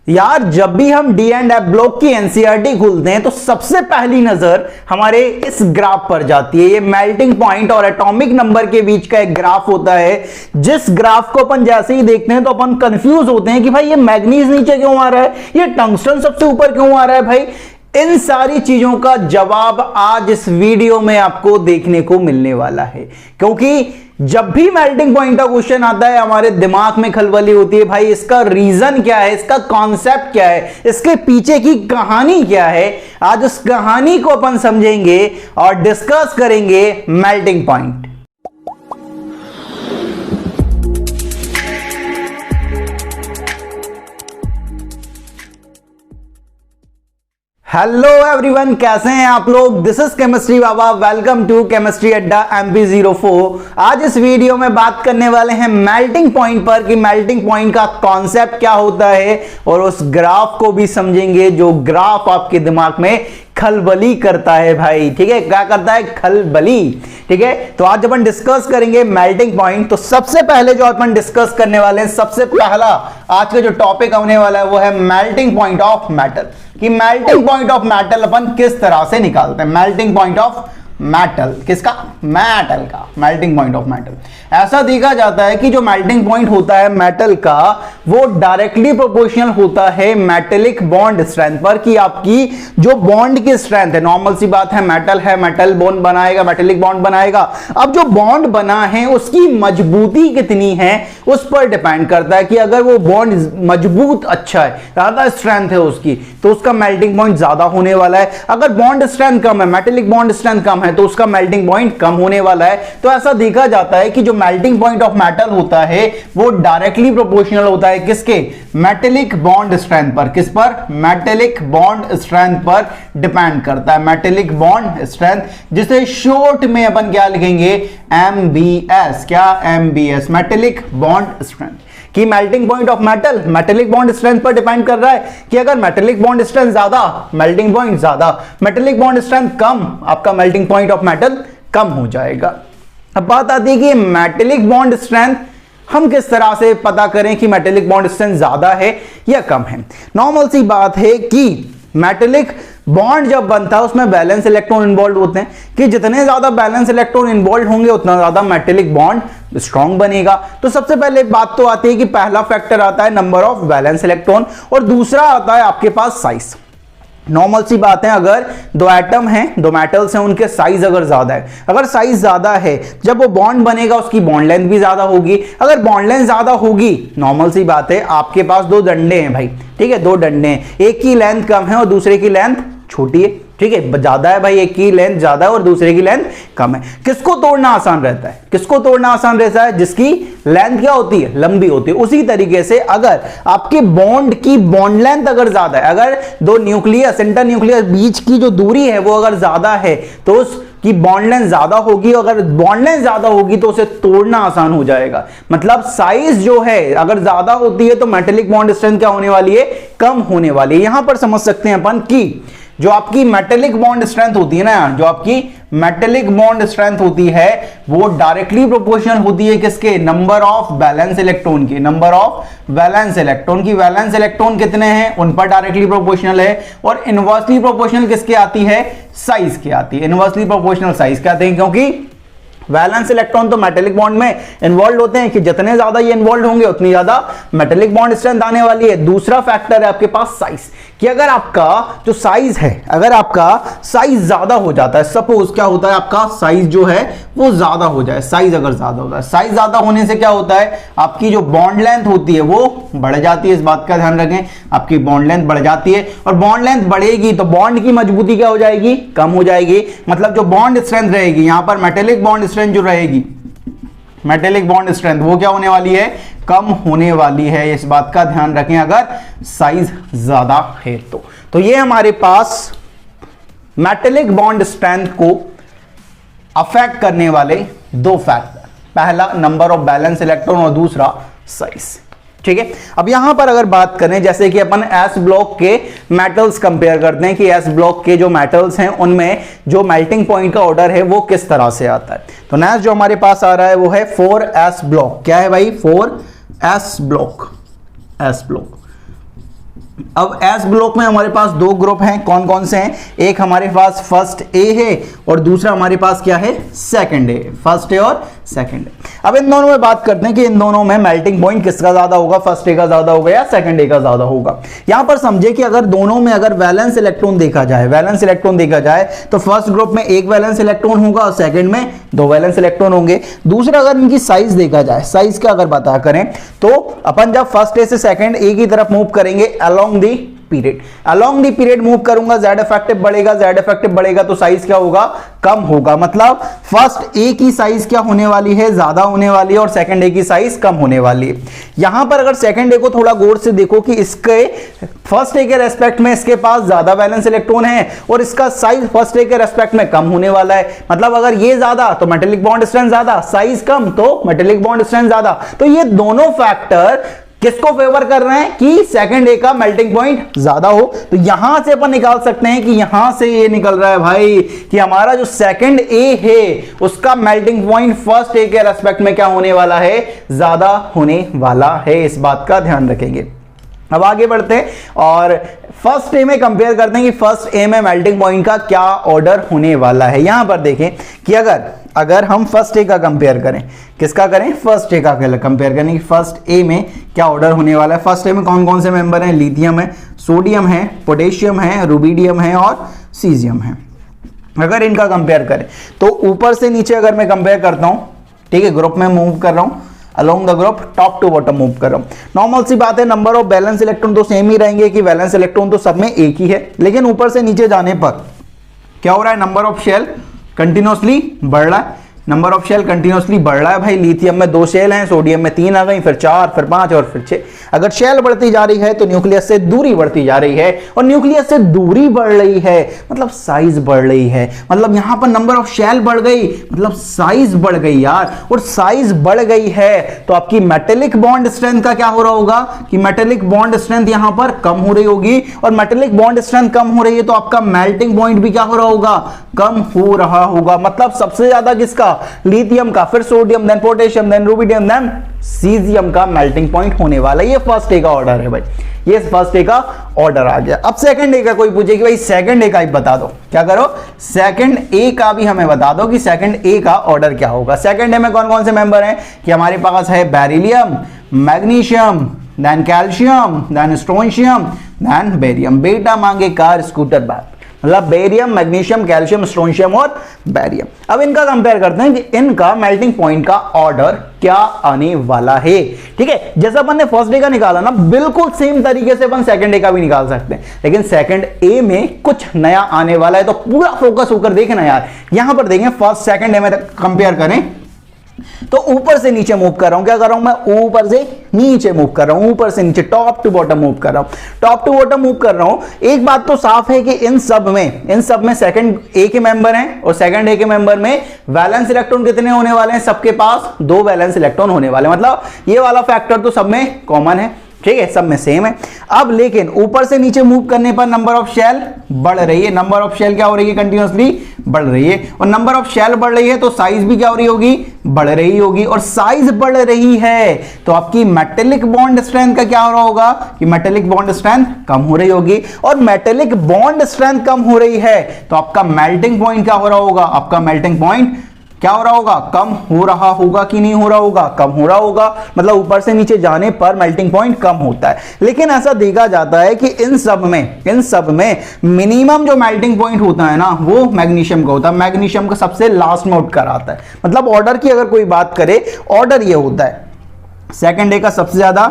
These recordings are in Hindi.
यार जब भी हम डी एंड एफ ब्लॉक की एनसीईआरटी खोलते हैं तो सबसे पहली नजर हमारे इस ग्राफ पर जाती है। ये मेल्टिंग पॉइंट और एटॉमिक नंबर के बीच का एक ग्राफ होता है, जिस ग्राफ को अपन जैसे ही देखते हैं तो अपन कंफ्यूज होते हैं कि भाई ये मैग्नीज नीचे क्यों आ रहा है, ये टंगस्टन सबसे ऊपर क्यों आ रहा है। भाई इन सारी चीजों का जवाब आज इस वीडियो में आपको देखने को मिलने वाला है, क्योंकि जब भी मेल्टिंग पॉइंट का क्वेश्चन आता है हमारे दिमाग में खलबली होती है। भाई इसका रीजन क्या है, इसका कॉन्सेप्ट क्या है, इसके पीछे की कहानी क्या है। आज उस कहानी को अपन समझेंगे और डिस्कस करेंगे मेल्टिंग पॉइंट। हेलो एवरीवन, कैसे हैं आप लोग। This is chemistry Baba, welcome to chemistry Adda MP04। आज इस वीडियो में बात करने वाले हैं मेल्टिंग पॉइंट पर कि मेल्टिंग पॉइंट का कॉन्सेप्ट क्या होता है और उस ग्राफ को भी समझेंगे जो ग्राफ आपके दिमाग में खलबली करता है। भाई ठीक है, क्या करता है, खलबली। ठीक है, तो आज अपन डिस्कस करेंगे मेल्टिंग पॉइंट। तो सबसे पहले जो अपन डिस्कस करने वाले हैं, सबसे पहला आज का जो टॉपिक होने वाला है वो है मेल्टिंग पॉइंट ऑफ मेटल। कि मेल्टिंग पॉइंट ऑफ मेटल अपन किस तरह से निकालते हैं। मेल्टिंग पॉइंट ऑफ मेटल, किसका, मेटल का। मेल्टिंग पॉइंट ऑफ मेटल, ऐसा देखा जाता है कि जो मेल्टिंग पॉइंट होता है मेटल का वो डायरेक्टली प्रोपोर्शनल होता है मेटेलिक बॉन्ड स्ट्रेंथ पर। कि आपकी जो बॉन्ड की स्ट्रेंथ है, नॉर्मल सी बात है, मेटल है, मेटल बॉन्ड बनाएगा, मेटेलिक बॉन्ड बनाएगा। अब जो बॉन्ड बना है उसकी मजबूती कितनी है उस पर डिपेंड करता है। कि अगर वो बॉन्ड मजबूत अच्छा है, ज्यादा स्ट्रेंथ है उसकी, तो उसका मेल्टिंग पॉइंट ज्यादा होने वाला है। अगर बॉन्ड स्ट्रेंथ कम है, मेटेलिक बॉन्ड स्ट्रेंथ कम है, तो उसका मेल्टिंग पॉइंट कम होने वाला है। तो ऐसा देखा जाता है कि जो मेल्टिंग पॉइंट ऑफ मेटल होता है वो डायरेक्टली प्रोपोर्शनल होता है किसके, मेटेलिक बॉन्ड स्ट्रेंथ पर। किस पर, मेटेलिक बॉन्ड स्ट्रेंथ पर डिपेंड करता है। मेटेलिक बॉन्ड स्ट्रेंथ, जिसे शॉर्ट में अपन क्या लिखेंगे, MBS। क्या, MBS, मेटेलिक बॉन्ड स्ट्रेंथ। कि melting point of metal metallic bond strength पर डिपेंड कर रहा है कि अगर मेटेलिक बॉन्ड स्ट्रेंथ ज्यादा, मेल्टिंग पॉइंट ज्यादा, मेटेलिक बॉन्ड स्ट्रेंथ कम, आपका मेल्टिंग पॉइंट ऑफ मेटल कम हो जाएगा। अब बात आती है कि मेटेलिक बॉन्ड स्ट्रेंथ हम किस तरह से पता करें कि मेटेलिक बॉन्ड स्ट्रेंथ ज्यादा है या कम है। नॉर्मल सी बात है कि मेटेलिक बॉन्ड जब बनता है उसमें बैलेंस इलेक्ट्रॉन इन्वॉल्व होते हैं। कि जितने ज्यादा बैलेंस इलेक्ट्रॉन इन्वॉल्व होंगे उतना ज्यादा मेटेलिक बॉन्ड स्ट्रॉन्ग बनेगा। तो सबसे पहले बात तो आती है कि पहला फैक्टर आता है नंबर ऑफ बैलेंस इलेक्ट्रॉन और दूसरा आता है आपके पास साइज। नॉर्मल सी बात है, अगर दो एटम हैं, दो मेटल्स हैं, उनके साइज अगर ज्यादा है, अगर साइज ज्यादा है, जब वो बॉन्ड बनेगा उसकी बॉन्ड लेंथ भी ज्यादा होगी। अगर बॉन्ड लेंथ ज्यादा होगी, नॉर्मल सी बात है, आपके पास दो डंडे हैं भाई, ठीक है, दो डंडे हैं, एक की लेंथ कम है और दूसरे की लेंथ छोटी है। ठीक है, ज्यादा है भाई, एक की लेंथ ज्यादा है और दूसरे की लेंथ कम है। किसको तोड़ना आसान रहता है, किसको तोड़ना आसान रहता है, जिसकी लेंथ क्या होती है, लंबी होती है। उसी तरीके से अगर आपके बॉन्ड की बॉन्ड लेंथ अगर ज्यादा है, अगर दो न्यूक्लियस, इंटर न्यूक्लियस बीच की जो दूरी है वो अगर ज्यादा है तो उसकी बॉन्ड लेंथ ज्यादा होगी। अगर बॉन्ड लेंथ ज्यादा होगी तो उसे तोड़ना आसान हो जाएगा। मतलब साइज जो है अगर ज्यादा होती है तो मेटेलिक बॉन्ड स्ट्रेंथ क्या होने वाली है, कम होने वाली है। यहां पर समझ सकते हैं अपन कि जो आपकी मेटेलिक बॉन्ड स्ट्रेंथ होती है ना, जो आपकी मेटेलिक बॉन्ड स्ट्रेंथ होती है वो डायरेक्टली प्रोपोर्शनल होती है किसके, नंबर ऑफ बैलेंस इलेक्ट्रॉन के। नंबर ऑफ बैलेंस इलेक्ट्रॉन की, बैलेंस इलेक्ट्रॉन कितने हैं उन पर डायरेक्टली प्रोपोर्शनल है। और इनवर्सली प्रोपोर्शनल किसके आती है, साइज की आती है। इनवर्सली प्रोपोर्शनल साइज क्या आते हैं, क्योंकि वैलेंस इलेक्ट्रॉन तो मेटेलिक बॉन्ड में इन्वॉल्व होते हैं कि जितने ज्यादा ये इन्वॉल्व होंगे उतनी ज्यादा मेटेलिक बॉन्ड स्ट्रेंथ आने वाली है। दूसरा फैक्टर है आपके पास साइज, कि अगर आपका जो साइज है, अगर आपका साइज ज्यादा हो जाता है, सपोज क्या होता है, आपका साइज जो है वो ज्यादा हो जाए, साइज अगर ज्यादा होता है, साइज ज्यादा होने से क्या होता है, आपकी जो बॉन्ड लेंथ होती है वो बढ़ जाती है। इस बात का ध्यान रखें, आपकी बॉन्ड लेंथ बढ़ जाती है और बॉन्ड लेंथ बढ़ेगी तो बॉन्ड की मजबूती क्या हो जाएगी, कम हो जाएगी। मतलब जो बॉन्ड स्ट्रेंथ रहेगी यहां पर, मेटेलिक बॉन्ड स्ट्रेंथ जो रहेगी, मेटेलिक बॉन्ड स्ट्रेंथ वो क्या होने वाली है, कम होने वाली है। इस बात का ध्यान रखें अगर साइज ज्यादा है तो ये हमारे पास मेटेलिक बॉन्ड स्ट्रेंथ को अफेक्ट करने वाले दो फैक्टर, पहला नंबर ऑफ बैलेंस इलेक्ट्रॉन और दूसरा साइज। ठीक है, अब यहां पर अगर बात करें, जैसे कि अपन एस ब्लॉक के मेटल्स कंपेयर करते हैं कि एस ब्लॉक के जो मेटल्स हैं उनमें जो मेल्टिंग पॉइंट का ऑर्डर है वो किस तरह से आता है। तो नेक्स्ट जो हमारे पास आ रहा है वो है 4s ब्लॉक। क्या है भाई, 4s ब्लॉक, एस ब्लॉक। अब एस ब्लॉक में हमारे पास दो ग्रुप हैं, कौन कौन से हैं? एक हमारे पास फर्स्ट ए है और दूसरा हमारे पास क्या है? Second A. फर्स्ट ए और सेकंड ए। अब इन दोनों में बात करते हैं कि इन दोनों में मेल्टिंग पॉइंट किसका ज्यादा होगा, फर्स्ट ए का ज्यादा होगा या सेकंड ए का ज्यादा होगा। यहां पर समझे कि अगर दोनों में अगर वैलेंस इलेक्ट्रॉन देखा जाए तो फर्स्ट ग्रुप में एक वैलेंस इलेक्ट्रॉन होगा और सेकंड में दो वैलेंस इलेक्ट्रॉन होंगे। दूसरा अगर इनकी साइज देखा जाए, साइज का अगर बता करें तो अपन जब फर्स्ट ए से सेकंड ए की तरफ मूव करेंगे अलोंग दी पीरियड मूव करूंगा, Z इफेक्टिव बढ़ेगा तो साइज क्या होगा? कम होगा। मतलब फर्स्ट ए की साइज क्या होने वाली है? ज्यादा होने वाली है और सेकंड ए की साइज कम होने वाली है। यहां पर अगर सेकंड ए को थोड़ा गौर से देखो कि इसके फर्स्ट ए के रेस्पेक्ट में इसके पास ज्यादा वैलेंस इलेक्ट्रॉन है और इसका साइज फर्स्ट ए के रेस्पेक्ट में कम होने वाला है। मतलब अगर ये ज्यादा तो मेटेलिक बॉन्ड स्ट्रेंथ ज्यादा, साइज कम तो मेटेलिक बॉन्ड स्ट्रेंथ ज्यादा। तो ये दोनों फैक्टर किसको फेवर कर रहे हैं कि सेकंड ए का मेल्टिंग पॉइंट ज्यादा हो। तो यहां से अपन निकाल सकते हैं कि यहां से ये निकल रहा है भाई कि हमारा जो सेकंड ए है उसका मेल्टिंग पॉइंट फर्स्ट ए के रेस्पेक्ट में क्या होने वाला है? ज्यादा होने वाला है। इस बात का ध्यान रखेंगे। अब आगे बढ़ते हैं और फर्स्ट ए में कंपेयर करते हैं कि फर्स्ट ए में मेल्टिंग पॉइंट का क्या ऑर्डर होने वाला है। यहां पर देखें कि अगर हम फर्स्ट ए का कंपेयर करें, किसका करें? फर्स्ट ए का कंपेयर करें कि फर्स्ट ए में क्या ऑर्डर होने वाला है। फर्स्ट ए में कौन कौन से मेंबर हैं? लिथियम है, सोडियम है, पोटेशियम है, रुबिडियम है और सीजियम है। अगर इनका कंपेयर करें तो ऊपर से नीचे अगर मैं कंपेयर करता हूं, ठीक है, ग्रुप में मूव कर रहा हूं, along the group top to bottom move कर रहा हूं। नॉर्मल सी बात है, नंबर ऑफ वैलेंस इलेक्ट्रॉन तो सेम ही रहेंगे कि वैलेंस इलेक्ट्रॉन तो सब में एक ही है, लेकिन ऊपर से नीचे जाने पर क्या हो रहा है? नंबर ऑफ शेल कंटिन्यूअसली बढ़ रहा है। नंबर ऑफ शेल कंटिन्यूअसली बढ़ रहा है भाई। लिथियम में 2 शेल हैं, सोडियम में 3 आ गई, फिर 4, फिर 5 और फिर 6। अगर शेल बढ़ती जा रही है तो न्यूक्लियस से दूरी बढ़ती जा रही है और न्यूक्लियस से दूरी बढ़ रही है मतलब साइज बढ़ रही है। मतलब यहां पर नंबर ऑफ शेल बढ़ गई मतलब साइज बढ़ गई यार। और साइज बढ़ गई है तो आपकी मेटेलिक बॉन्ड स्ट्रेंथ का क्या हो रहा होगा कि मेटेलिक बॉन्ड स्ट्रेंथ यहां पर कम हो रही होगी। और मेटेलिक बॉन्ड स्ट्रेंथ कम हो रही है तो आपका मेल्टिंग पॉइंट भी क्या हो रहा होगा? कम हो रहा होगा। मतलब सबसे ज्यादा किसका? लिथियम का, फिर sodium, then potassium, then rubidium, then caesium का मेल्टिंग पॉइंट होने वाला है। ये फर्स्ट ए का ऑर्डर है भाई, ये फर्स्ट ए का ऑर्डर आ गया। अब सेकंड ए का कोई पूछे कि भाई सेकंड ए का ही बता दो, क्या करो? सेकंड ए का भी हमें बता दो कि सेकंड ए का ऑर्डर क्या होगा। सेकंड ए में कौन कौन से मेंबर हैं कि हमारे पास है beryllium, magnesium, then calcium, then strontium, then barium. बेटा मांगे कार स्कूटर बैग, मतलब बेरियम, मैग्नीशियम, कैल्शियम, स्ट्रोंशियम और बेरियम। अब इनका कंपेयर करते हैं कि इनका मेल्टिंग पॉइंट का ऑर्डर क्या आने वाला है। ठीक है, जैसा अपन ने फर्स्ट डे का निकाला ना, बिल्कुल सेम तरीके से अपन सेकंड डे का भी निकाल सकते हैं, लेकिन सेकंड ए में कुछ नया आने वाला है। तो पूरा फोकस होकर देखना यार। यहां पर देखें फर्स्ट सेकंड डे में कंपेयर करें तो ऊपर से नीचे मूव कर रहा हूं। क्या कर रहा हूं मैं? ऊपर से नीचे मूव कर रहा हूं, ऊपर से नीचे, टॉप टू बॉटम मूव कर रहा हूं, टॉप टू बॉटम मूव कर रहा हूं। एक बात तो साफ है कि इन सब में सेकंड ए के मेंबर हैं और सेकंड ए के मेंबर में वैलेंस इलेक्ट्रॉन कितने होने वाले हैं? सबके पास 2 वैलेंस इलेक्ट्रॉन होने वाले। मतलब ये वाला फैक्टर तो सब में कॉमन है, ठीक है, सब में सेम है। अब लेकिन ऊपर से नीचे मूव करने पर नंबर ऑफ शेल बढ़ रही है। नंबर ऑफ शेल क्या हो रही है? कंटिन्यूअसली बढ़ रही है। और नंबर ऑफ शेल बढ़ रही है तो साइज भी क्या हो रही होगी? बढ़ रही होगी। और साइज बढ़ रही है तो आपकी मेटेलिक बॉन्ड स्ट्रेंथ का क्या हो रहा होगा कि मेटेलिक बॉन्ड स्ट्रेंथ कम हो रही होगी। और मेटेलिक बॉन्ड स्ट्रेंथ कम हो रही है तो आपका मेल्टिंग पॉइंट क्या हो रहा होगा? आपका मेल्टिंग पॉइंट क्या हो रहा होगा? कम हो रहा होगा कि नहीं हो रहा होगा? कम हो रहा होगा। मतलब ऊपर से नीचे जाने पर मेल्टिंग पॉइंट कम होता है। लेकिन ऐसा देखा जाता है कि इन सब में मिनिमम जो मेल्टिंग पॉइंट होता है ना, वो मैग्नीशियम का होता है। मैग्नीशियम का सबसे लास्ट में आउट आता है। मतलब ऑर्डर की अगर कोई बात करे, ऑर्डर ये होता है सेकंड डे का सबसे ज्यादा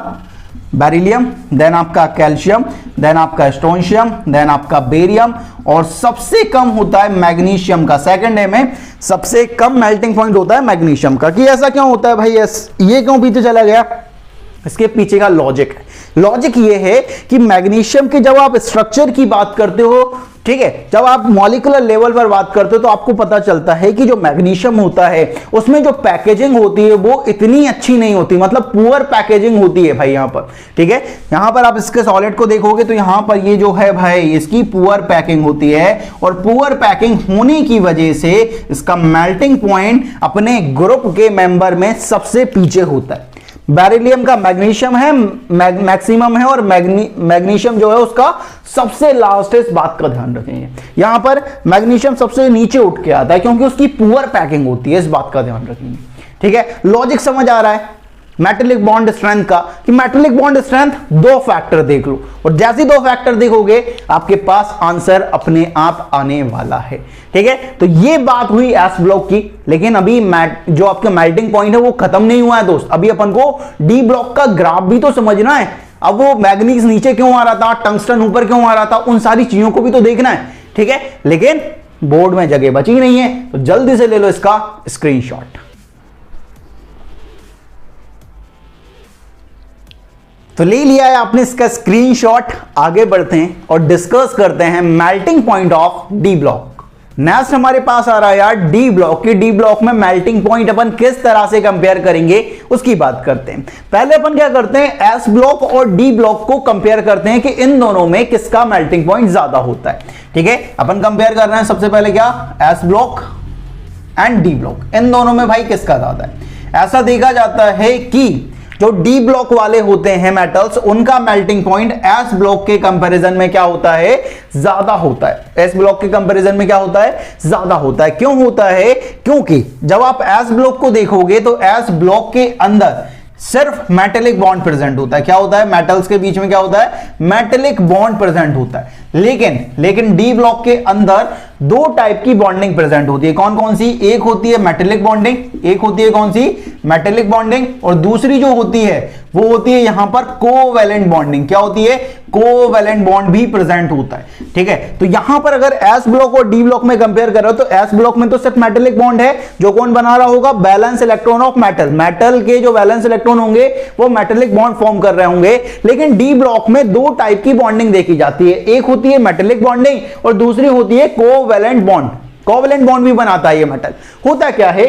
बेरिलियम, देन आपका कैल्शियम, देन आपका स्ट्रोंशियम, देन आपका बेरियम, और सबसे कम होता है मैग्नीशियम का। सेकंड डे में सबसे कम मेल्टिंग पॉइंट होता है मैग्नीशियम का। कि ऐसा क्यों होता है भाई? ये क्यों पीछे चला गया? इसके पीछे का लॉजिक ये है कि मैग्नीशियम के जब आप स्ट्रक्चर की बात करते हो, ठीक है, जब आप मॉलिक्यूलर लेवल पर बात करते हो तो आपको पता चलता है कि जो मैग्नीशियम होता है उसमें जो पैकेजिंग होती है वो इतनी अच्छी नहीं होती। मतलब पुअर पैकेजिंग होती है भाई यहां पर, ठीक है। यहां पर आप इसके सॉलिड को देखोगे तो यहां पर ये जो है भाई इसकी पुअर पैकिंग होती है, और पुअर पैकिंग होने की वजह से इसका मेल्टिंग पॉइंट अपने ग्रुप के मेंबर में सबसे पीछे होता है। बेरिलियम का मैग्नीशियम है, मैक्सिमम है, और मैग्नीशियम जो है उसका सबसे लास्ट है। इस बात का ध्यान रखेंगे, यहां पर मैग्नीशियम सबसे नीचे उठ के आता है क्योंकि उसकी पुअर पैकिंग होती है। इस बात का ध्यान रखेंगे, ठीक है। लॉजिक समझ आ रहा है मेटेलिक बॉन्ड स्ट्रेंथ का, कि मेटेलिक बॉन्ड स्ट्रेंथ दो फैक्टर देख लो, और जैसे दो फैक्टर देखोगे आपके पास आंसर अपने आप आने वाला है, ठीक है। तो ये बात हुई एस ब्लॉक की, लेकिन अभी जो आपका मेल्टिंग पॉइंट है वो खत्म नहीं हुआ है दोस्त। अभी अपन को डी ब्लॉक का ग्राफ भी तो समझना है। अब वो मैग्नीज नीचे क्यों आ रहा था, टंगस्टन ऊपर क्यों आ रहा था, उन सारी चीजों को भी तो देखना है, ठीक है। लेकिन बोर्ड में जगह बची नहीं है, तो जल्दी से ले लो इसका स्क्रीनशॉट। तो ले लिया है आपने इसका स्क्रीनशॉट। आगे बढ़ते हैं और डिस्कस करते हैं melting point of D block. Next हमारे पास आ रहा है यार डी ब्लॉक की। डी ब्लॉक में मेल्टिंग पॉइंट अपन किस तरह से कंपेयर करेंगे उसकी बात करते हैं। पहले अपन क्या करते हैं, एस ब्लॉक और डी ब्लॉक को कंपेयर करते हैं कि इन दोनों में किसका मेल्टिंग पॉइंट ज्यादा होता है, ठीक है। अपन कंपेयर कर रहे हैं सबसे पहले क्या, S block and D block, इन दोनों में भाई किसका ज्यादा है। ऐसा देखा जाता है कि जो डी ब्लॉक वाले होते हैं मेटल्स, उनका मेल्टिंग पॉइंट एस ब्लॉक के कंपैरिजन में क्या होता है, ज्यादा होता है। एस ब्लॉक के कंपैरिजन में क्या होता है, ज्यादा होता है। क्यों होता है, क्योंकि जब आप एस ब्लॉक को देखोगे तो एस ब्लॉक के अंदर सिर्फ मेटेलिक बॉन्ड प्रेजेंट होता है। क्या होता है, मेटल्स के बीच में क्या होता है, मेटेलिक बॉन्ड प्रेजेंट होता है। लेकिन डी ब्लॉक के अंदर दो टाइप की बॉन्डिंग प्रेजेंट होती है। कौन कौन सी, एक होती है मेटेलिक बॉन्डिंग, एक होती है कौन सी, मेटेलिक बॉन्डिंग, और दूसरी जो होती है वो होती है यहां पर कोवैलेंट बॉन्डिंग। क्या होती है, कोवैलेंट बॉन्ड भी प्रेजेंट होता है, ठीक है। तो यहां पर अगर एस ब्लॉक और डी ब्लॉक में कंपेयर कर रहे हो तो एस ब्लॉक में तो सिर्फ मेटेलिक बॉन्ड है, जो कौन बना रहा होगा, balance electron of metal. Metal के जो बैलेंस इलेक्ट्रॉन होंगे वो मेटेलिक बॉन्ड फॉर्म कर रहे होंगे। लेकिन डी ब्लॉक में दो टाइप की बॉन्डिंग देखी जाती है, एक होती है मेटेलिक बॉन्डिंग और दूसरी होती है कोवैलेंट बॉन्ड। कोवैलेंट बॉन्ड भी बनाता है ये मेटल। होता क्या है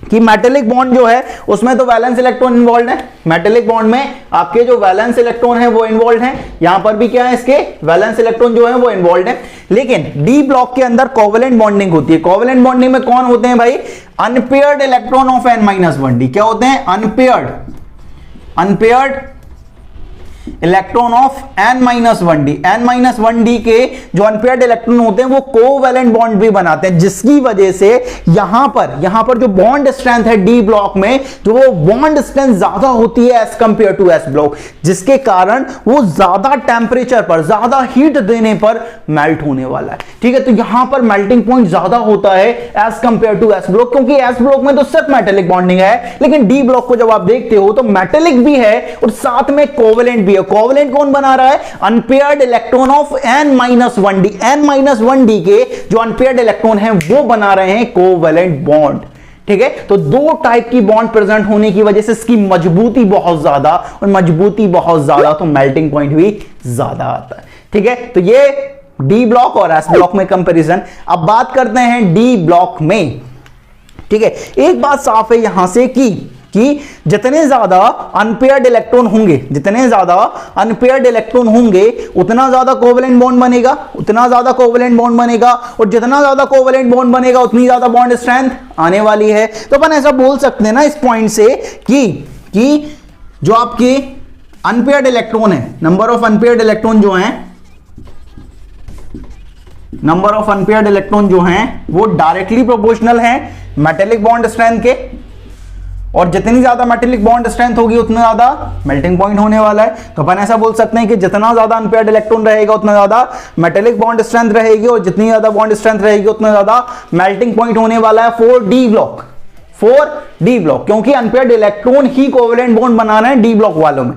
कि मेटेलिक बॉन्ड जो है उसमें तो वैलेंस इलेक्ट्रॉन इन्वॉल्व है। मेटेलिक बॉन्ड में आपके जो वैलेंस इलेक्ट्रॉन है वो इन्वॉल्व है। यहां पर भी क्या है, इसके वैलेंस इलेक्ट्रॉन जो है वो इन्वॉल्व है। लेकिन डी ब्लॉक के अंदर कोवैलेंट बॉन्डिंग होती है। कोवैलेंट बॉन्डिंग में कौन होते हैं भाई, अनपेयर्ड इलेक्ट्रॉन ऑफ n-1d। क्या होते हैं, unpaired electron of n-1d। n-1d के जो अनपेयर्ड इलेक्ट्रॉन होते हैं वो कोवैलेंट बॉन्ड भी बनाते हैं, जिसकी वजह से यहां पर जो बॉन्ड स्ट्रेंथ है डी ब्लॉक में, जो वो बॉन्ड स्ट्रेंथ ज्यादा होती है as compare to S block, जिसके कारण वो ज्यादा टेंपरेचर पर, ज्यादा हीट देने पर मेल्ट होने वाला है, ठीक है। तो यहां पर मेल्टिंग पॉइंट ज्यादा होता है as compare to S block, क्योंकि एस ब्लॉक में तो सिर्फ मेटेलिक बॉन्डिंग है, लेकिन डी ब्लॉक को जब आप देखते हो तो मेटेलिक भी है और साथ में कोवैलेंट भी है। कोवैलेंट कौन बना रहा है, unpaired electron of n-1d। n-1d के जो अनपेयर्ड इलेक्ट्रॉन हैं वो बना रहे हैं कोवैलेंट बॉन्ड, ठीक है। तो दो टाइप की बॉन्ड प्रेजेंट होने की वजह से इसकी मजबूती बहुत ज्यादा, और मजबूती बहुत ज्यादा तो मेल्टिंग पॉइंट भी ज्यादा आता है, ठीक है। तो ये डी ब्लॉक और एस ब्लॉक में कंपैरिजन। अब बात करते हैं डी ब्लॉक में, ठीक है। एक बात साफ है यहां से कि जितने ज्यादा अनपेयर्ड इलेक्ट्रॉन होंगे, उतना ज्यादा कोवैलेंट बॉन्ड बनेगा, और जितना ज्यादा कोवैलेंट बॉन्ड बनेगा उतनी ज्यादा बॉन्ड स्ट्रेंथ आने वाली है। तो अपन ऐसा बोल सकते हैं ना इस पॉइंट से कि जो आपके अनपेयर्ड इलेक्ट्रॉन है, नंबर ऑफ अनपेयर्ड इलेक्ट्रॉन जो हैं वो डायरेक्टली प्रोपोर्शनल है मेटेलिक बॉन्ड स्ट्रेंथ के, और जितनी ज्यादा मेटेलिक बॉन्ड स्ट्रेंथ होगी उतना ज्यादा मेल्टिंग पॉइंट होने वाला है। तो अपन ऐसा बोल सकते हैं कि जितना ज्यादा अनपेयर्ड इलेक्ट्रॉन रहेगा उतना ज्यादा मेटेलिक बॉन्ड स्ट्रेंथ रहेगी, और जितनी ज्यादा बॉन्ड स्ट्रेंथ रहेगी उतना ज्यादा मेल्टिंग पॉइंट होने वाला है फॉर डी ब्लॉक, क्योंकि अनपेयर्ड इलेक्ट्रॉन ही कोवैलेंट बॉन्ड बना रहे हैं डी ब्लॉक वालों में,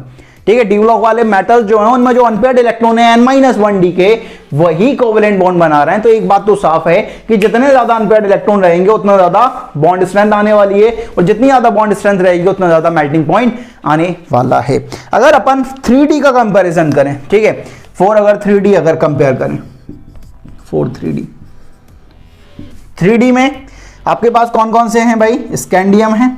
ठीक है। डी ब्लॉक वाले मेटल जो हैं उनमें जो अनपेयर्ड इलेक्ट्रॉन है n-1d के, वही कोवैलेंट बॉन्ड बना रहे हैं। तो एक बात तो साफ है कि जितने ज्यादा अनपेयर्ड इलेक्ट्रॉन रहेंगे उतना ज्यादा बॉन्ड स्ट्रेंथ आने वाली है, और जितनी ज्यादा बॉन्ड स्ट्रेंथ रहेगी उतना ज्यादा मेल्टिंग पॉइंट आने वाला है। अगर अपन 3D का कंपैरिजन करें, ठीक है, 3D अगर कंपेयर करें, 3D में आपके पास कौन कौन से हैं भाई, स्कैंडियम है,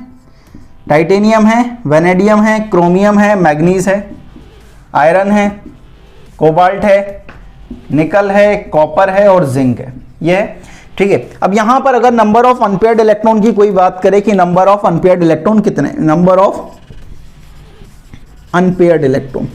टाइटेनियम है, वेनेडियम है, क्रोमियम है, मैग्नीज है, आयरन है, कोबाल्ट है, निकल है, कॉपर है और जिंक है, ये है, ठीक है। अब यहां पर अगर नंबर ऑफ अनपेयर्ड इलेक्ट्रॉन की कोई बात करें कि नंबर ऑफ अनपेयर्ड इलेक्ट्रॉन कितने, number of unpaired electron,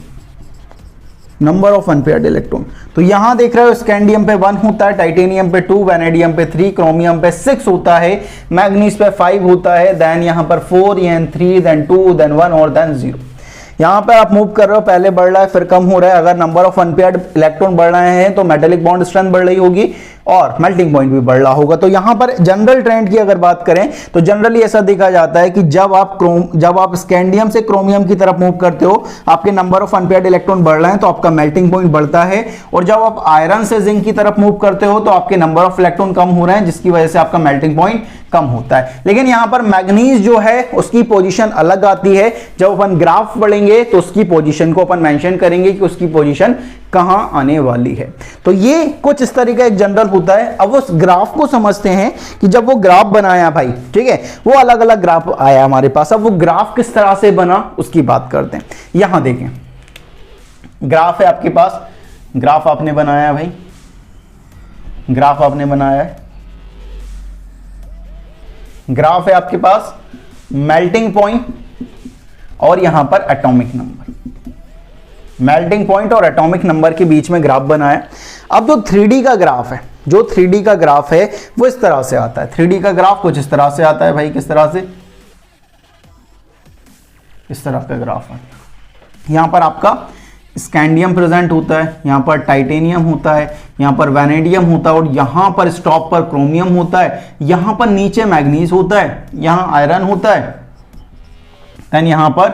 number of unpaired electron. तो यहां देख रहे हो स्कैंडियम पे 1 होता है, टाइटेनियम पे 2, वैनेडियम पे 3, क्रोमियम पे 6 होता है, मैग्नीज पे 5 होता है, देन यहां पर 4, देन 3, देन 2, देन 1 और देन 0। यहां पे आप मूव कर रहे हो, पहले बढ़ रहा है फिर कम हो रहा है। अगर नंबर ऑफ अनपेयर्ड इलेक्ट्रॉन बढ़ रहे हैं तो मेटेलिक बॉन्ड स्ट्रेंथ बढ़ रही होगी और मेल्टिंग पॉइंट भी बढ़ रहा होगा। तो यहां पर जनरल ट्रेंड की अगर बात करें तो जनरली ऐसा देखा जाता है कि जब आप स्कैंडियम से क्रोमियम की तरफ मूव करते हो, आपके नंबर ऑफ अनपेयर्ड इलेक्ट्रॉन बढ़ रहे हैं तो आपका मेल्टिंग पॉइंट बढ़ता है, और जब आप आयरन से जिंक की तरफ मूव करते हो तो आपके नंबर ऑफ इलेक्ट्रॉन कम हो रहे हैं, जिसकी वजह से आपका मेल्टिंग पॉइंट कम होता है। लेकिन यहां पर मैग्नीज जो है उसकी पोजीशन अलग आती है। जब अपन ग्राफ पढ़ेंगे तो उसकी पोजीशन को अपन मेंशन करेंगे कि उसकी पोजीशन कहां आने वाली है। तो ये कुछ इस तरह का एक जनरल होता है। अब उस ग्राफ को समझते हैं कि जब वो ग्राफ बनाया भाई, ठीक है, वो अलग अलग ग्राफ आया हमारे पास। अब वो ग्राफ किस तरह से बना उसकी बात करते हैं। यहां देखें, ग्राफ है आपके पास, ग्राफ आपने बनाया भाई, ग्राफ आपने बनाया है, ग्राफ है आपके पास मेल्टिंग पॉइंट और यहां पर एटॉमिक नंबर, मेल्टिंग पॉइंट और एटॉमिक नंबर के बीच में ग्राफ बनाया। अब जो 3D का ग्राफ है, जो 3D का ग्राफ है वो इस तरह से आता है। 3D का ग्राफ कुछ इस तरह से आता है भाई, किस तरह से, इस तरह का ग्राफ है। यहां पर आपका स्कैंडियम प्रेजेंट होता है, यहां पर टाइटेनियम होता है, यहां पर वैनेडियम होता है और यहां पर स्टॉप पर क्रोमियम होता है, यहां पर नीचे मैग्नीज होता है, यहां आयरन होता है, देन यहां पर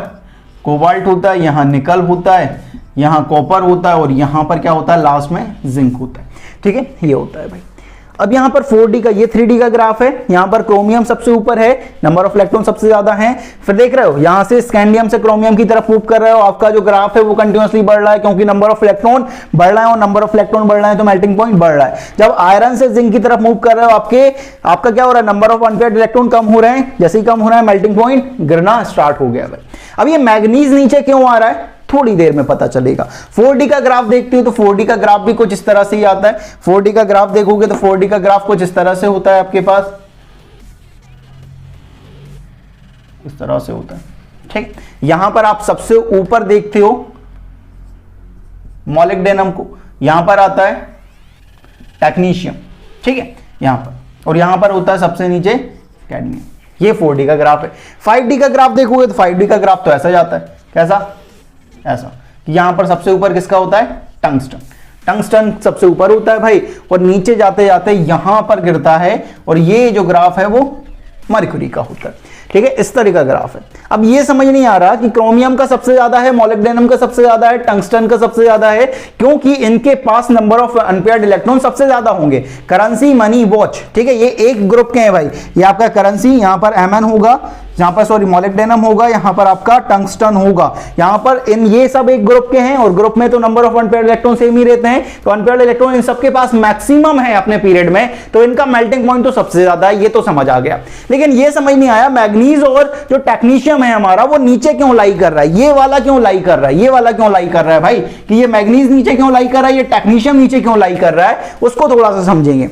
कोबाल्ट होता है, यहां निकल होता है, यहां कॉपर होता है और यहां पर क्या होता है, लास्ट में जिंक होता है। ठीक है, ये होता है भाई। अब यहां पर 4D का, ये 3D का ग्राफ है। यहां पर क्रोमियम सबसे ऊपर है, नंबर ऑफ इलेक्ट्रॉन सबसे ज्यादा है। फिर देख रहे हो यहां से स्कैंडियम से क्रोमियम की तरफ मूव कर रहे हो, आपका जो ग्राफ है वो कंटिन्यूअसली बढ़ रहा है क्योंकि नंबर ऑफ इलेक्ट्रॉन बढ़ रहा है और नंबर ऑफ इलेक्ट्रॉन बढ़ रहा है तो मेल्टिंग पॉइंट बढ़ रहा है। जब आयरन से जिंक की तरफ मूव कर रहे हो, आपका क्या हो रहा है, नंबर ऑफ अनपेयर्ड इलेक्ट्रॉन कम हो रहे हैं। जैसे ही कम हो रहा है मेल्टिंग पॉइंट गिरना स्टार्ट हो गया। अब ये मैग्नीज नीचे क्यों आ रहा है थोड़ी देर में पता चलेगा। 4D का ग्राफ देखते हो तो 4D का ग्राफ भी कुछ इस तरह से ही आता है। 4D का ग्राफ देखोगे तो 4D का ग्राफ कुछ इस तरह से होता है, आपके पास इस तरह से होता है। ठीक, यहां पर आप सबसे ऊपर देखते हो मॉलिब्डेनम को, यहां पर आता है टेक्नीशियम, ठीक है, यहां पर, और यहां पर होता है सबसे नीचे कैडमियम। ये 4D का ग्राफ है। 5D का ग्राफ देखोगे तो 5D का ग्राफ तो ऐसा जाता है, कैसा, ऐसा, यहां पर सबसे ऊपर किसका होता है, टंगस्टन। टंगस्टन सबसे ऊपर होता है भाई और नीचे जाते जाते यहां पर गिरता है और ये जो ग्राफ है वो मरकरी का होता है। ठीक है, इस तरह का ग्राफ है। अब ये समझ नहीं आ रहा कि क्रोमियम का सबसे ज्यादा है, मॉलिब्डेनम का सबसे ज्यादा है, टंगस्टन का सबसे ज्यादा है, क्योंकि इनके पास नंबर ऑफ अनपेयर्ड इलेक्ट्रॉन सबसे ज्यादा होंगे। करेंसी, मनी, वॉच, ठीक है, ये एक ग्रुप के हैं भाई। ये आपका करेंसी, यहां पर Mn होगा, यहां पर सॉरी मॉलिब्डेनम होगा, यहां पर आपका टंगस्टन होगा, यहां पर ये सब एक ग्रुप के हैं और ग्रुप में तो number of unpaired electron same ही रहते हैं। तो अनपेयर्ड इलेक्ट्रॉन इन सबके पास मैक्सिमम है अपने पीरियड में, तो इनका मेल्टिंग पॉइंट तो सबसे ज्यादा है, ये तो समझ आ गया। लेकिन ये समझ नहीं आया मैग्नीज और जो टेक्नीशियम है हमारा वो नीचे क्यों लाई कर रहा है, ये वाला क्यों लाई कर रहा है, ये वाला क्यों लाई कर रहा है भाई, कि ये मैग्नीज नीचे क्यों लाई कर रहा है, ये टेक्नीशियम नीचे क्यों लाई कर रहा है, उसको थोड़ा सा समझेंगे।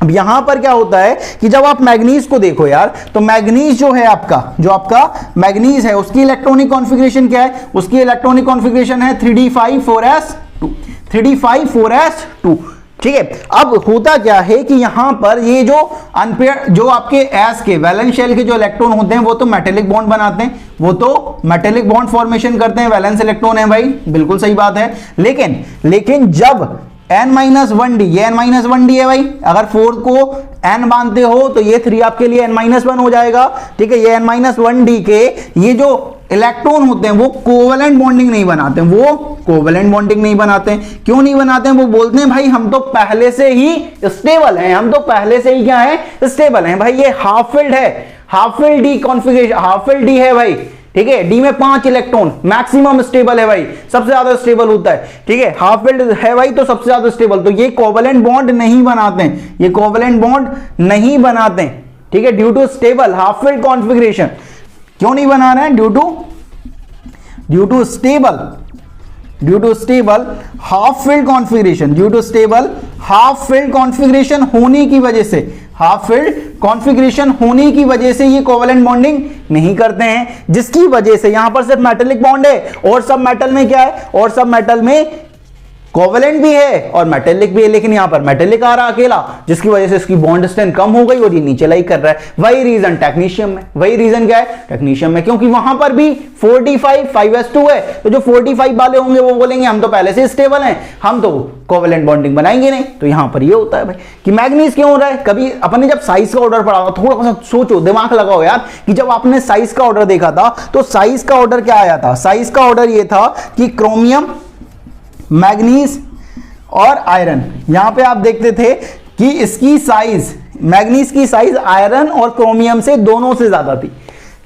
अब यहां पर क्या होता है कि जब आप मैग्नीज को देखो यार, तो मैग्नीज जो है आपका, जो आपका मैग्नीज है उसकी इलेक्ट्रॉनिक कॉन्फ़िगरेशन क्या है, उसकी इलेक्ट्रॉनिक कॉन्फ़िगरेशन है 3d5 4s2, 3d5 4s2। ठीक है, अब होता क्या है कि यहां पर ये जो अनपेयर, जो आपके एस के वैलेंस शेल के जो इलेक्ट्रॉन होते हैं वो तो मेटेलिक बॉन्ड बनाते हैं, वो तो मेटेलिक बॉन्ड फॉर्मेशन करते हैं, वैलेंस इलेक्ट्रॉन है भाई, बिल्कुल सही बात है। लेकिन जब n-1d, ये n-1d है भाई, अगर 4 को n मानते हो तो ये 3 आपके लिए n-1 हो जाएगा। ठीक है, ये n-1d के ये जो इलेक्ट्रॉन होते हैं वो कोवेलेंट बॉन्डिंग नहीं बनाते हैं, वो कोवेलेंट बॉन्डिंग नहीं बनाते हैं। क्यों नहीं बनाते हैं, वो बोलते हैं भाई हम तो पहले से ही स्टेबल हैं, हम तो पहले से ही क्या है, स्टेबल हैं भाई। ये हाफ फिल्ड है, half filled D configuration, half filled D है भाई। ठीक है, डी में 5 इलेक्ट्रॉन, मैक्सिमम स्टेबल है भाई, सबसे ज्यादा स्टेबल होता है। ठीक है, हाफ फिल्ड है भाई तो सबसे ज्यादा स्टेबल, तो ये कोवेलेंट बॉन्ड नहीं बनाते हैं, ये कोवेलेंट बॉन्ड नहीं बनाते हैं। ठीक है, due to stable half filled configuration. क्यों नहीं बना रहे हैं, due to stable half filled configuration, due to stable half filled configuration होने की वजह से, हाफ फिल्ड कॉन्फ़िगरेशन होने की वजह से ये कोवेलेंट बॉन्डिंग नहीं करते हैं, जिसकी वजह से यहां पर सिर्फ मेटेलिक बॉन्ड है और सब मेटल में क्या है, और सब मेटल में कोवेलेंट भी है और मेटेलिक भी है, लेकिन यहां पर मेटेलिक आ रहा अकेला, जिसकी वजह से इसकी बॉन्ड स्ट्रेंथ कम हो गई और ये नीचे लाई कर रहा है। वही रीजन टेक्नीशियम में, वही रीजन क्या है टेक्नीशियम में, क्योंकि वहां पर भी 45 5s2 है, तो जो 45 वाले होंगे वो बोलेंगे हम तो पहले से स्टेबल हैं, हम तो कोवेलेंट बॉन्डिंग बनाएंगे नहीं। तो यहां पर ये होता है भाई कि मैग्नीज क्यों हो रहा है। कभी अपने जब साइज का ऑर्डर पढ़ा था, थोड़ा सा सोचो, दिमाग लगाओ यार, कि जब आपने साइज का ऑर्डर देखा था तो साइज का ऑर्डर क्या आया था, साइज का ऑर्डर ये था कि क्रोमियम, मैग्नीज और आयरन। यहां पे आप देखते थे कि इसकी साइज, मैग्नीज की साइज आयरन और क्रोमियम से दोनों से ज्यादा थी,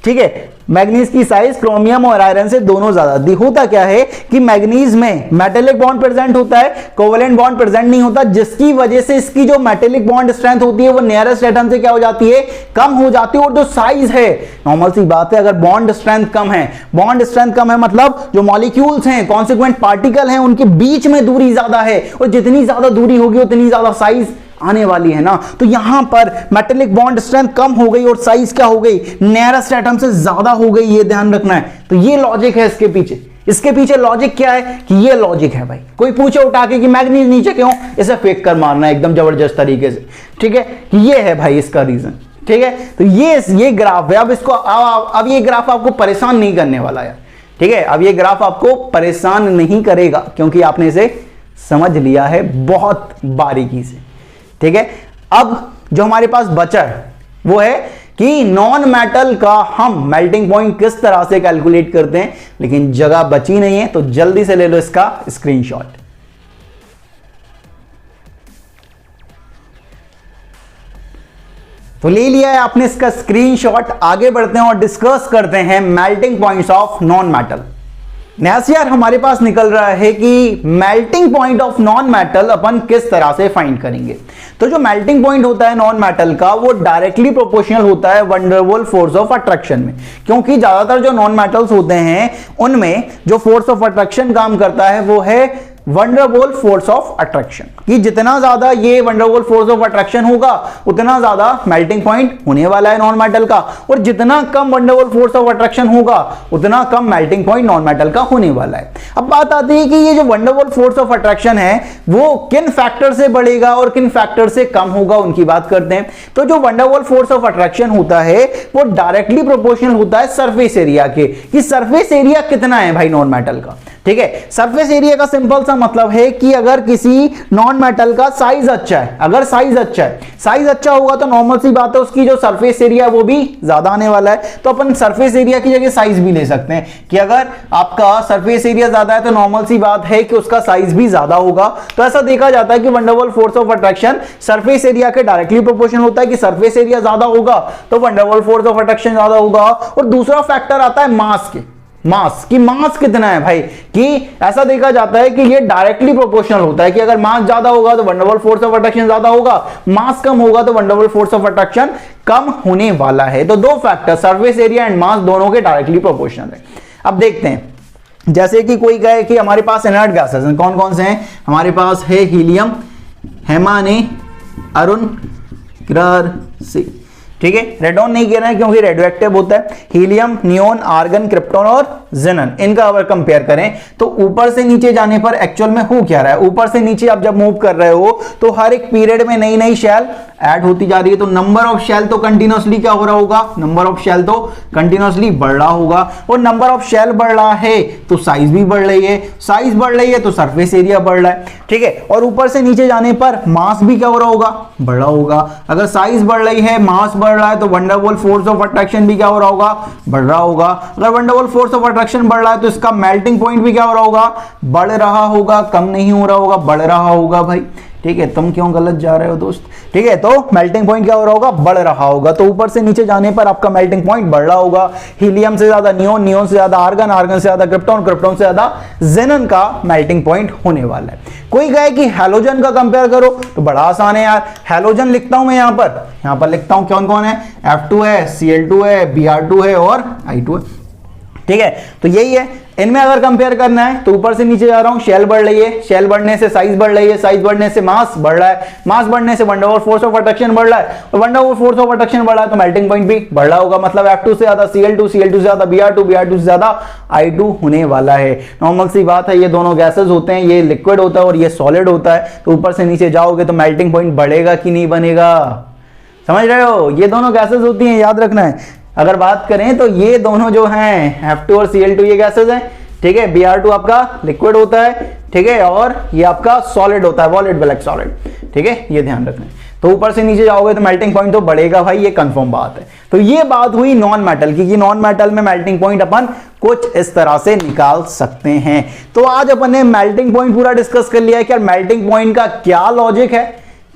ठीक है, मैग्नीज की साइज क्रोमियम और आयरन से दोनों ज्यादा थी। होता क्या है कि मैग्नीज में मेटेलिक बॉन्ड प्रेजेंट होता है, कोवेलेंट बॉन्ड प्रेजेंट नहीं होता, जिसकी वजह से इसकी जो मेटेलिक बॉन्ड स्ट्रेंथ होती है वो नियरेस्ट एटम से क्या हो जाती है, कम हो जाती है। और जो साइज है, नॉर्मल सी बात है, अगर बॉन्ड स्ट्रेंथ कम है, बॉन्ड स्ट्रेंथ कम है मतलब जो मॉलिक्यूल्स हैं, कॉन्सिक्वेंट पार्टिकल हैं, उनके बीच में दूरी ज्यादा है, और जितनी ज्यादा दूरी होगी उतनी ज्यादा साइज आने वाली है ना। तो यहां पर मेटेलिक बॉन्ड स्ट्रेंथ कम हो गई और साइज क्या हो गई, नियरेस्ट एटम से ज्यादा हो गई, ये ध्यान रखना है। तो ये लॉजिक है इसके पीछे। इसके पीछे लॉजिक क्या है कि ये लॉजिक है भाई। कोई पूछे उठा के कि मैग्नीज नीचे क्यों, इसे फेंक कर मारना है एकदम जबरदस्त तरीके से, ठीक है, कि ये है भाई इसका रीजन, ठीक है। तो ये ग्राफ है। अब इसको अब ये ग्राफ आपको परेशान नहीं करने वाला है, ठीक है। अब ये ग्राफ आपको परेशान नहीं करेगा क्योंकि आपने इसे समझ लिया है बहुत बारीकी से, ठीक है। अब जो हमारे पास बचा है वो है कि नॉन मेटल का हम मेल्टिंग पॉइंट किस तरह से कैलकुलेट करते हैं, लेकिन जगह बची नहीं है, तो जल्दी से ले लो इसका स्क्रीनशॉट। तो ले लिया है आपने इसका स्क्रीनशॉट। आगे बढ़ते हैं और डिस्कस करते हैं melting points of non metal. Next यार हमारे पास निकल रहा है कि melting point of non metal अपन किस तरह से फाइंड करेंगे। तो जो मेल्टिंग पॉइंट होता है नॉन मेटल का वो डायरेक्टली प्रोपोर्शनल होता है van der Waals force of attraction में, क्योंकि ज्यादातर जो नॉन मेटल्स होते हैं उनमें जो फोर्स ऑफ अट्रैक्शन काम करता है वो है van der Waals force of attraction, कि जितना ज्यादा ये van der Waals force of attraction होगा उतना ज्यादा मेल्टिंग पॉइंट होने वाला है नॉन मेटल का, और जितना कम van der Waals force of attraction होगा उतना कम मेल्टिंग पॉइंट नॉन मेटल का होने वाला है। अब बात आती है कि ये जो van der Waals force of attraction है वो किन फैक्टर से बढ़ेगा और किन फैक्टर से कम होगा, उनकी बात करते हैं। तो जो van der Waals force of attraction होता है वो डायरेक्टली प्रोपोर्शनल होता है सरफेस एरिया के, कि सरफेस एरिया कितना है भाई नॉन मेटल का, ठीक है। सरफेस एरिया का सिंपल सा मतलब है कि अगर किसी नॉन मेटल का साइज अच्छा है, अगर साइज अच्छा है, साइज अच्छा होगा तो नॉर्मल सी बात है उसकी जो सरफेस एरिया है वो भी ज्यादा आने वाला है। तो अपन सरफेस एरिया की जगह साइज भी ले सकते हैं कि अगर आपका सरफेस एरिया ज्यादा है तो नॉर्मल सी बात है कि उसका साइज भी ज्यादा होगा। तो ऐसा देखा जाता है कि van der Waals force of attraction surface area के डायरेक्टली प्रोपोर्शनल होता है, कि सरफेस एरिया ज्यादा होगा तो van der Waals force of attraction ज्यादा होगा। और दूसरा फैक्टर आता है मास के, मास की, मास कितना है भाई, कि ऐसा देखा जाता है कि ये डायरेक्टली प्रोपोर्शनल होता है कि अगर मास ज्यादा होगा तो van der Waals force of attraction ज्यादा होगा, मास कम होगा तो van der Waals force of attraction कम होने वाला है। तो दो factor surface area and mass दोनों के डायरेक्टली प्रोपोर्शनल है। अब देखते हैं, जैसे कि कोई कहे कि हमारे पास इनर्ट गैसेस हैं, कौन कौन से हैं हमारे पास, है हीलियम, हेमाने, अरुण, क्रासी, ठीक है। रेडॉन नहीं कहना है क्योंकि रेडियोएक्टिव होता है। हीलियम, नियोन, आर्गन, क्रिप्टॉन और ज़ेनन, इनका अगर कंपेयर करें तो ऊपर से नीचे जाने पर एक्चुअल में हो क्या रहा है, ऊपर से नीचे आप जब मूव कर रहे हो तो हर एक पीरियड में नई नई शेल ऐड होती जा रही है। तो नंबर ऑफ शेल तो कंटिन्यूअसली क्या हो रहा होगा, नंबर ऑफ शेल तो कंटिन्यूअसली बढ़ रहा होगा, और नंबर ऑफ शेल बढ़ रहा है तो साइज भी बढ़ रही है, साइज बढ़ रही है तो सरफेस एरिया बढ़ रहा है, ठीक है। और ऊपर से नीचे जाने पर मास भी क्या हो रहा होगा, बढ़ रहा होगा। अगर साइज बढ़ रही है, मास बढ़ रहा है तो van der Waals force of attraction भी क्या हो रहा होगा, बढ़ रहा होगा। अगर van der Waals force of attraction बढ़ रहा है तो इसका मेल्टिंग पॉइंट भी क्या हो रहा होगा, बढ़ रहा होगा, कम नहीं हो रहा होगा, बढ़ रहा होगा भाई, ठीक है। तुम क्यों गलत जा रहे हो दोस्त, ठीक है। तो मेल्टिंग पॉइंट क्या हो रहा होगा, बढ़ रहा होगा। तो ऊपर से नीचे जाने पर आपका मेल्टिंग पॉइंट बढ़ रहा होगा। हीलियम से ज्यादा नियोन, नियोन से ज्यादा आर्गन, आर्गन से ज्यादा क्रिप्टॉन, क्रिप्टॉन से ज्यादा ज़ेनन का मेल्टिंग पॉइंट होने वाला है। कोई कहे कि हैलोजन का कंपेयर करो तो बड़ा आसान है यार। हैलोजन लिखता हूं मैं यहां पर लिखता हूं कौन कौन है, F2 है, Cl2 है, Br2 है और I2 है। ठीक है, तो यही है। इनमें अगर कंपेयर करना है तो ऊपर से नीचे जा रहा हूं, शेल बढ़ रही है, शेल बढ़ने से साइज बढ़ रही है, साइज बढ़ने से मास बढ़ रहा है, मास बढ़ने से one over force of attraction बढ़ रहा है, और one over force of attraction बढ़ रहा है तो मेल्टिंग पॉइंट भी बढ़ रहा होगा। मतलब F2 से ज्यादा Cl2, Cl2 से ज्यादा Br2, Br2 से ज्यादा I2 होने वाला है। नॉर्मल सी बात है, ये दोनों गैसेज होते हैं, ये लिक्विड होता है और ये सॉलिड होता है, तो ऊपर से नीचे जाओगे तो मेल्टिंग पॉइंट बढ़ेगा कि नहीं बनेगा, समझ रहे हो? ये दोनों गैसेज होती हैं, याद रखना है। अगर बात करें तो ये दोनों जो हैं F2 और Cl2 ये गैसेज हैं, ठीक है। Br2 आपका लिक्विड होता है, ठीक है, और ये आपका सॉलिड होता है, वॉलेट ब्लैक सॉलिड, ठीक है, ये ध्यान रखना है। तो ऊपर से नीचे जाओगे तो मेल्टिंग पॉइंट तो बढ़ेगा भाई, ये कंफर्म बात है। तो ये बात हुई नॉन मेटल की, कि नॉन मेटल में मेल्टिंग पॉइंट अपन कुछ इस तरह से निकाल सकते हैं। तो आज अपन ने मेल्टिंग पॉइंट पूरा डिस्कस कर लिया है कि मेल्टिंग पॉइंट का क्या लॉजिक है,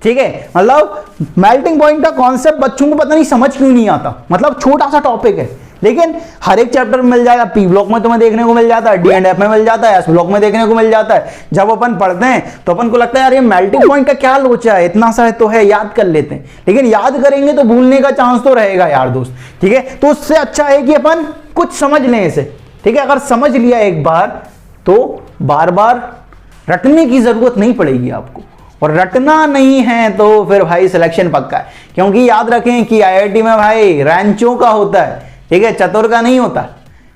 ठीक है। मतलब मेल्टिंग पॉइंट का कॉन्सेप्ट बच्चों को पता नहीं समझ क्यों नहीं आता, मतलब छोटा सा टॉपिक है लेकिन हर एक चैप्टर में मिल जाएगा। पी ब्लॉक में तुम्हें देखने को मिल जाता है, डी एंड एफ में मिल जाता है, एस ब्लॉक में देखने को मिल जाता है। जब अपन पढ़ते हैं तो अपन को लगता है यार ये मेल्टिंग पॉइंट का क्या लोचा है, इतना सा तो है, याद कर लेते हैं। लेकिन याद करेंगे तो भूलने का चांस तो रहेगा यार दोस्त, ठीक है। तो उससे अच्छा है कि अपन कुछ समझ लें इसे, ठीक है। अगर समझ लिया एक बार तो बार बार रटने की जरूरत नहीं पड़ेगी आपको, और रटना नहीं है तो फिर भाई सिलेक्शन पक्का है। क्योंकि याद रखें कि आईआईटी में भाई रैंचों का होता है, ठीक है, चतुर का नहीं होता,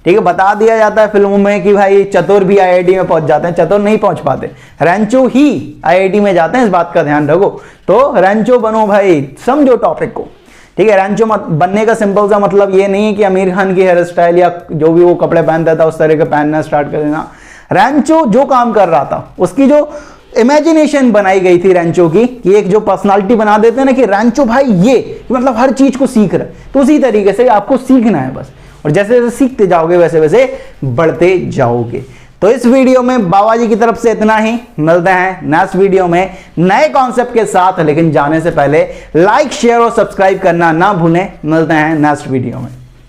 ठीक है। बता दिया जाता है फिल्मों में कि भाई चतुर भी आईआईटी में पहुंच जाते हैं, चतुर नहीं पहुंच पाते, रैंचो ही आईआईटी में जाते हैं, इस बात का ध्यान रखो। तो रैंचो बनो भाई, समझो टॉपिक को, ठीक है। रैंचो बनने का सिंपल सा मतलब ये नहीं है कि आमिर खान की हेयर स्टाइल या जो भी वो कपड़े पहनता था उस तरह के पहनना स्टार्ट कर देना। रैंचो जो काम कर रहा था उसकी जो इमेजिनेशन बनाई गई थी रैंचो की, कि एक जो पर्सनालिटी बना देते हैं ना कि रैंचो भाई ये मतलब हर चीज को सीख रहा है, तो उसी तरीके से आपको सीखना है बस, और जैसे जैसे सीखते जाओगे वैसे वैसे बढ़ते जाओगे। तो इस वीडियो में बाबा जी की तरफ से इतना ही, मिलते हैं नेक्स्ट वीडियो में नए कॉन्सेप्ट के साथ। लेकिन जाने से पहले लाइक शेयर और सब्सक्राइब करना ना भूलें। मिलते हैं नेक्स्ट वीडियो में।